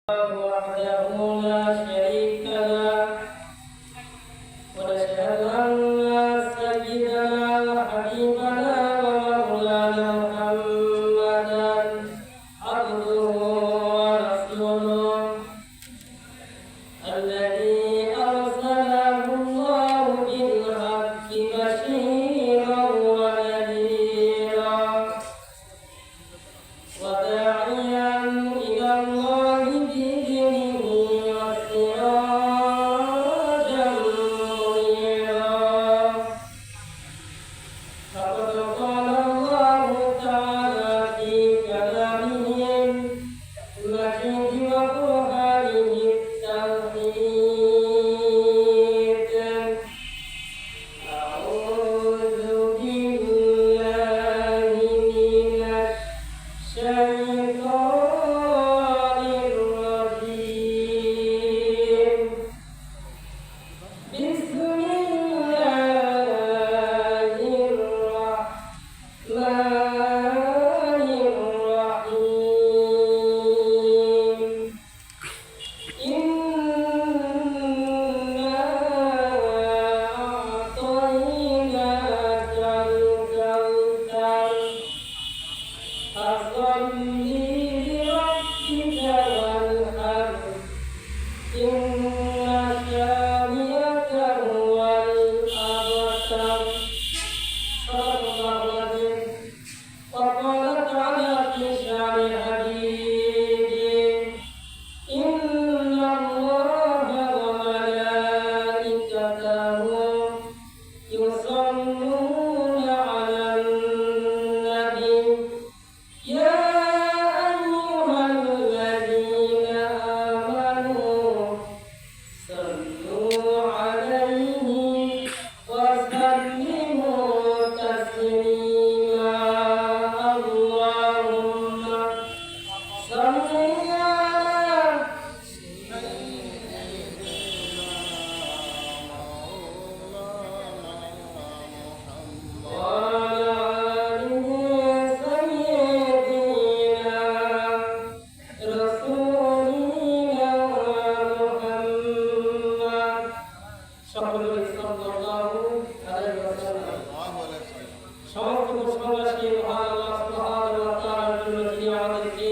وحده لا شريك له ونشهد أن سيدنا وحبيبنا ومولانا محمدا عبده ورسوله الذي أرسله الله بالحق بشيرا ونذيرا وداعيا إلى الله بإذنه وسراجا منيرا فقد قال الله تعالى في كلامه المجيد وقرآنه التوحيد أعوذ بالله من الشيطان الرجيم بسم الله الرحمن الرحيم إنا أعطيناك الكوثر فصل لربك وانحر إن شانئك هو الأبتر صدق الله العظيم وقال تعالى في شان حبيبه إن الله وملائكته يصلون على النبي يا أيها الذين آمنوا صلوا عليه وسلموا تسليما اللهم صل على وعلى آله سيدنا رسولنا محمد صلى الله عليه وسلم সমস্ত প্রশংসা মহান আল্লাহ সুবহানাহু ওয়া তাআলার জন্য যিনি আমাদেরকে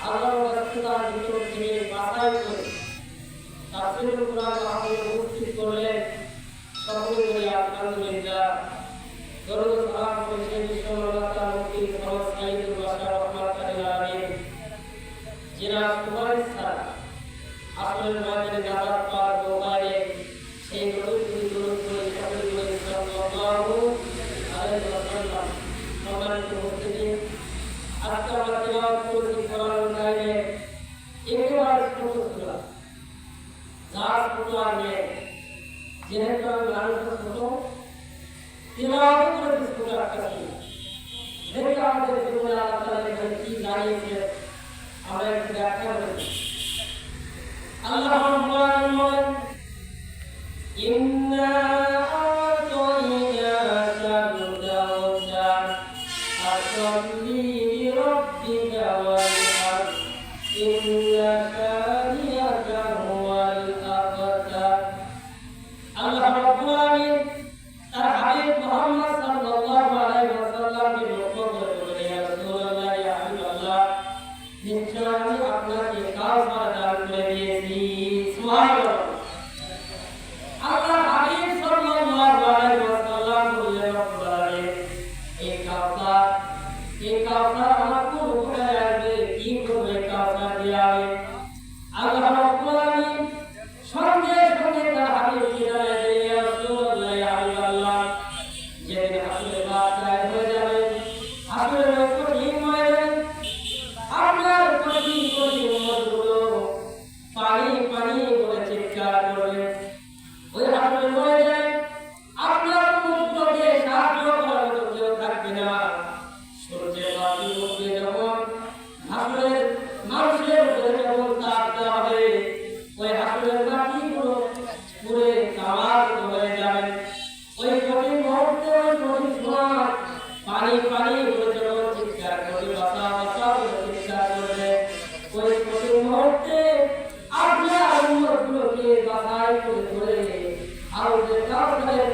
আল্লাহর রাস্তার ভিতর থেকে বাছাই করে তাফসীরুল কুরআন মাহফিলে উপস্থিত করলেন। সকলে বলি আলহামদুলিল্লাহ। দরুদ ও সালাম পেশ বিশ্বমানব তাআলা মুক্তির খবর সাইয়্যিদুল বাশার রাহমাতুল লিল আলামিন যিনি সুবহানাহু ছাড়া আসলের ময়দানে নাজাত পাওয়ার দোকানে সেই দরুদ করে সকলে বলি সাল্লাল্লাহু আলাইহি ওয়াসাল্লাম। সম্মানিত উপস্থিতি, আজকে আমরা তেলাওয়াত করেছি কোরআনুল কারীমে একেবারে ছোট সূরা যার পড়ার নেই। যেহেতু আমি মানুষের ছোট তেলাওয়াত করেছি ছোট একটা সূরা, দেখে আমাদের জীবনে আল্লাহ তাআলা এখানে কি জানিয়েছে আমরা একটু ব্যাখ্যা করি। আল্লাহ রাব্বুল আলামিন ইন্না আ'তাইনাকাল কাউসার ফাসল্লি লিরাব্বিকা ওয়ানহার ইন্না শানি'াকা হুয়াল আবতার। আল্লাহ রাব্বুল আলামিন তার হাবিব মুহাম্মদ সাল্লাল্লাহু আলাইহি ওয়াসাল্লামকে লক্ষ্য করে বলেন, ইয়া রাসূলুল্লাহ, ইয়া হাবিবাল্লাহ, নিশ্চয় আমি আপনাকে কাউসার দান করে দিয়েছি। সুবহানাল্লাহ। আল্লাহ হাবিব সাল্লাল্লাহু আলাইহি ওয়াসাল্লাম বললেন, রব্বুল আলামিন, এই কাউসার আমার কোন উপকারে আসবে? কি করবে কাউসার দিয়ে? আল্লাহ রাব্বুল আলামিন সঙ্গে সঙ্গে তার হাবিবকে জানালেন, ইয়া রাসূলুল্লাহ, ইয়া হাবিবাল্লাহ, যেদিন হাসরের মাঠ তৈরি হয়ে যাবে, হাসরের কঠিন ময়দান, আপনার কঠিন উম্মতগুলো পানি পানি বলে চিৎকার করবে। ওই হাসরের ময়দানে আপনার উম্মতকে সাহায্য করার মতো কেউ থাকবে না। সূর্যের বাতির মধ্যে যখন হাসরের মানুষের উপরে যখন তাপ দেওয়া হবে, ওই হাসরের বাতিগুলো পুড়ে তামাক হয়ে যাবে। ওই কঠিন মুহূর্তে, ওই কঠিন সময় পানি পানি বলে যখন চিৎকার করবে, বাঁচা বাঁচা বলে চিৎকার করবে, ওই করে ধরে হাউজে কাউসারের